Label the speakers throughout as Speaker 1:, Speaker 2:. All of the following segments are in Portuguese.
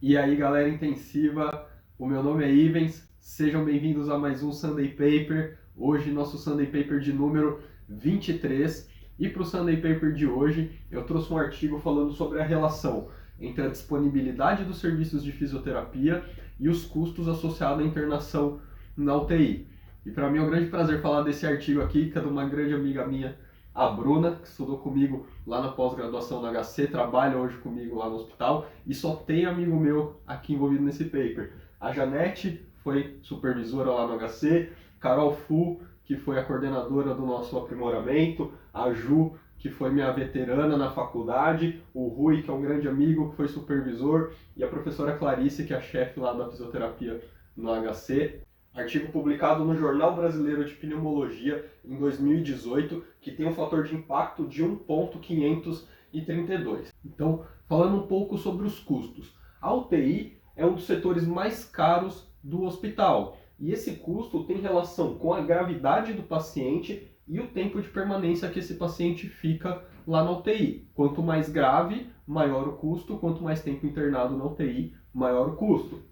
Speaker 1: E aí, galera intensiva, o meu nome é Ivens, sejam bem-vindos a mais um Sunday Paper. Hoje, nosso Sunday Paper de número 23. E para o Sunday Paper de hoje, eu trouxe um artigo falando sobre a relação entre a disponibilidade dos serviços de fisioterapia e os custos associados à internação na UTI. E para mim é um grande prazer falar desse artigo aqui, que é de uma grande amiga minha, a Bruna, que estudou comigo lá na pós-graduação na HC, trabalha hoje comigo lá no hospital e só tem amigo meu aqui envolvido nesse paper. A Janete foi supervisora lá no HC, Carol Fu, que foi a coordenadora do nosso aprimoramento, a Ju, que foi minha veterana na faculdade, o Rui, que é um grande amigo, que foi supervisor, e a professora Clarice, que é a chefe lá da fisioterapia no HC. Artigo publicado no Jornal Brasileiro de Pneumologia em 2018, que tem um fator de impacto de 1,532. Então, falando um pouco sobre os custos. A UTI é um dos setores mais caros do hospital, e esse custo tem relação com a gravidade do paciente e o tempo de permanência que esse paciente fica lá na UTI. Quanto mais grave, maior o custo, quanto mais tempo internado na UTI, maior o custo.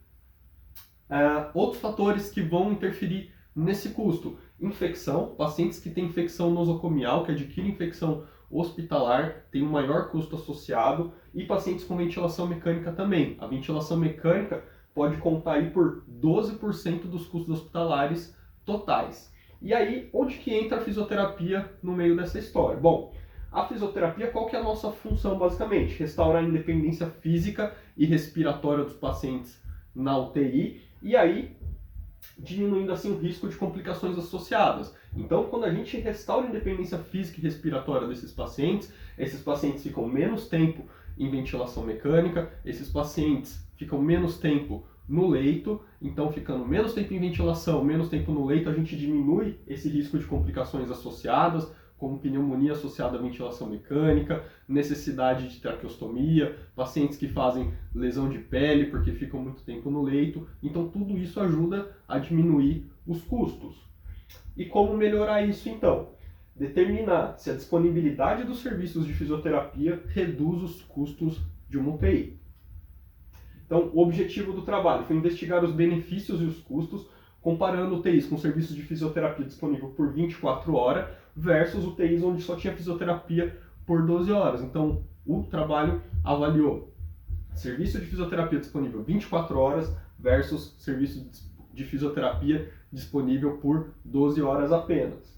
Speaker 1: Outros fatores que vão interferir nesse custo: infecção, pacientes que têm infecção nosocomial, que adquirem infecção hospitalar, tem um maior custo associado, e pacientes com ventilação mecânica também. A ventilação mecânica pode contar aí por 12% dos custos hospitalares totais. E aí, onde que entra a fisioterapia no meio dessa história? Bom, a fisioterapia, qual que é a nossa função basicamente? Restaurar a independência física e respiratória dos pacientes na UTI, e aí diminuindo assim o risco de complicações associadas. Então, quando a gente restaura a independência física e respiratória desses pacientes, esses pacientes ficam menos tempo em ventilação mecânica, esses pacientes ficam menos tempo no leito, então ficando menos tempo em ventilação, menos tempo no leito, a gente diminui esse risco de complicações associadas, como pneumonia associada à ventilação mecânica, necessidade de traqueostomia, pacientes que fazem lesão de pele porque ficam muito tempo no leito. Então tudo isso ajuda a diminuir os custos. E como melhorar isso então? Determinar se a disponibilidade dos serviços de fisioterapia reduz os custos de uma UTI. Então o objetivo do trabalho foi investigar os benefícios e os custos comparando UTIs com serviços de fisioterapia disponível por 24 horas versus UTIs onde só tinha fisioterapia por 12 horas. Então, o trabalho avaliou serviço de fisioterapia disponível 24 horas versus serviço de fisioterapia disponível por 12 horas apenas.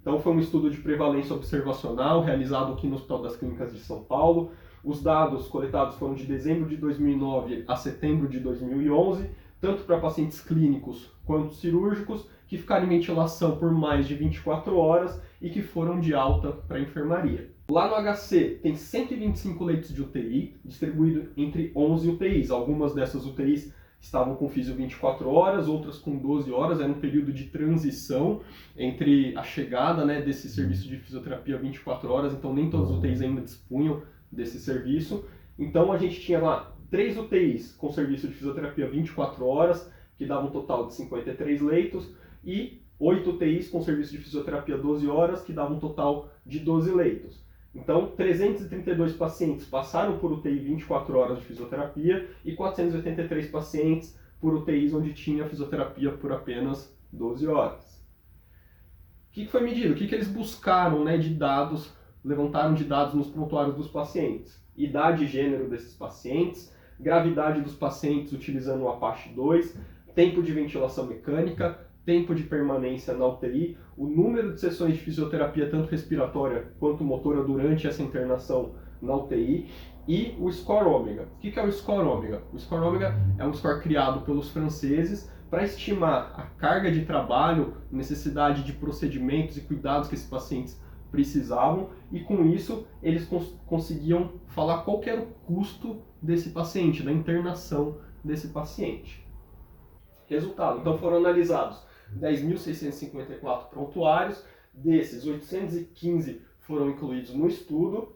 Speaker 1: Então, foi um estudo de prevalência observacional realizado aqui no Hospital das Clínicas de São Paulo. Os dados coletados foram de dezembro de 2009 a setembro de 2011, tanto para pacientes clínicos quanto cirúrgicos, que ficaram em ventilação por mais de 24 horas e que foram de alta para a enfermaria. Lá no HC tem 125 leitos de UTI, distribuído entre 11 UTIs. Algumas dessas UTIs estavam com fisio 24 horas, outras com 12 horas, era um período de transição entre a chegada desse serviço de fisioterapia 24 horas, então nem todas as UTIs ainda dispunham desse serviço. Então a gente tinha lá 3 UTIs com serviço de fisioterapia 24 horas, que dava um total de 53 leitos, e 8 UTIs com serviço de fisioterapia 12 horas, que dava um total de 12 leitos. Então, 332 pacientes passaram por UTI 24 horas de fisioterapia e 483 pacientes por UTIs onde tinha fisioterapia por apenas 12 horas. O que foi medido? O que eles buscaram de dados, levantaram de dados nos prontuários dos pacientes? Idade e gênero desses pacientes, gravidade dos pacientes utilizando o Apache 2, tempo de ventilação mecânica, tempo de permanência na UTI, o número de sessões de fisioterapia tanto respiratória quanto motora durante essa internação na UTI e o score ômega. O que é o score ômega? O score ômega é um score criado pelos franceses para estimar a carga de trabalho, necessidade de procedimentos e cuidados que esses pacientes precisavam, e com isso eles conseguiam falar qual que era o custo desse paciente, da internação desse paciente. Resultado, então foram analisados 10.654 prontuários, desses 815 foram incluídos no estudo.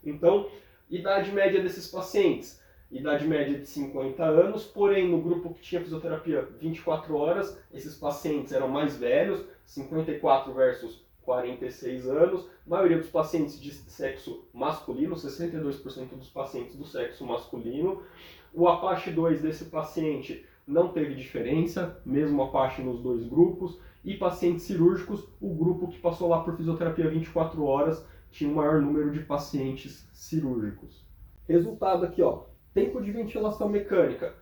Speaker 1: Então, idade média desses pacientes, idade média de 50 anos, porém no grupo que tinha fisioterapia 24 horas, esses pacientes eram mais velhos, 54 versus 46 anos, maioria dos pacientes de sexo masculino, 62% dos pacientes do sexo masculino. O Apache 2 desse paciente não teve diferença, mesmo Apache nos dois grupos. E pacientes cirúrgicos, o grupo que passou lá por fisioterapia 24 horas tinha um maior número de pacientes cirúrgicos. Resultado aqui, ó, tempo de ventilação mecânica.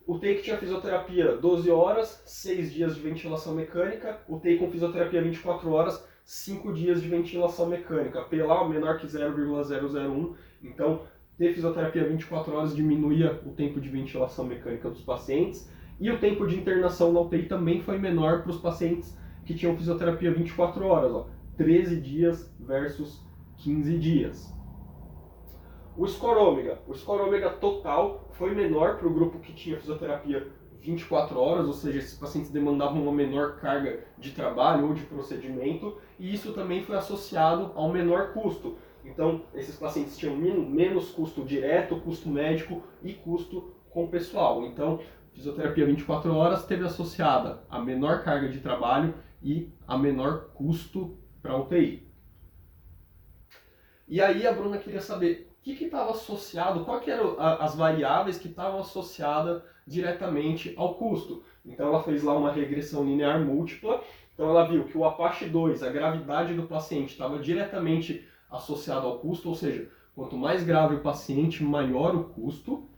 Speaker 1: O UTI que tinha fisioterapia 12 horas, 6 dias de ventilação mecânica. O UTI com fisioterapia 24 horas, 5 dias de ventilação mecânica. P lá menor que 0,001. Então, ter fisioterapia 24 horas diminuía o tempo de ventilação mecânica dos pacientes. E o tempo de internação na UTI também foi menor para os pacientes que tinham fisioterapia 24 horas. Ó, 13 dias versus 15 dias. O score ômega total foi menor para o grupo que tinha fisioterapia 24 horas, ou seja, esses pacientes demandavam uma menor carga de trabalho ou de procedimento, e isso também foi associado ao menor custo. Então, esses pacientes tinham menos custo direto, custo médico e custo com pessoal. Então, fisioterapia 24 horas teve associada a menor carga de trabalho e a menor custo para a UTI. E aí a Bruna queria saber o que estava associado, quais eram as variáveis que estavam associadas diretamente ao custo. Então ela fez lá uma regressão linear múltipla, então ela viu que o Apache 2, a gravidade do paciente, estava diretamente associado ao custo, ou seja, quanto mais grave o paciente, maior o custo.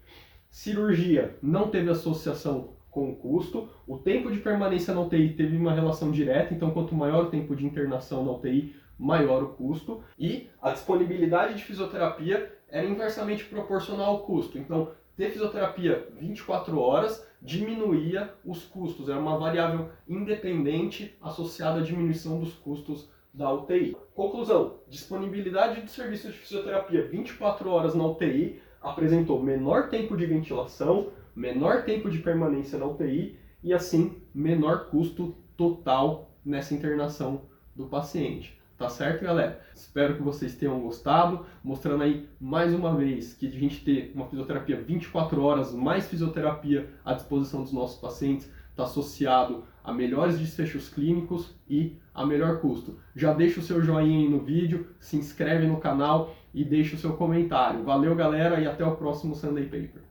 Speaker 1: Cirurgia não teve associação com o custo. O tempo de permanência na UTI teve uma relação direta, então quanto maior o tempo de internação na UTI, maior o custo. E a disponibilidade de fisioterapia era inversamente proporcional ao custo. Então, ter fisioterapia 24 horas diminuía os custos. Era uma variável independente associada à diminuição dos custos da UTI. Conclusão: disponibilidade de serviços de fisioterapia 24 horas na UTI apresentou menor tempo de ventilação, menor tempo de permanência na UTI e, assim, menor custo total nessa internação do paciente. Tá certo, galera? Espero que vocês tenham gostado, mostrando aí mais uma vez que a gente ter uma fisioterapia 24 horas, mais fisioterapia à disposição dos nossos pacientes, está associado a melhores desfechos clínicos e a melhor custo. Já deixa o seu joinha aí no vídeo, se inscreve no canal e deixa o seu comentário. Valeu, galera, e até o próximo Sunday Paper.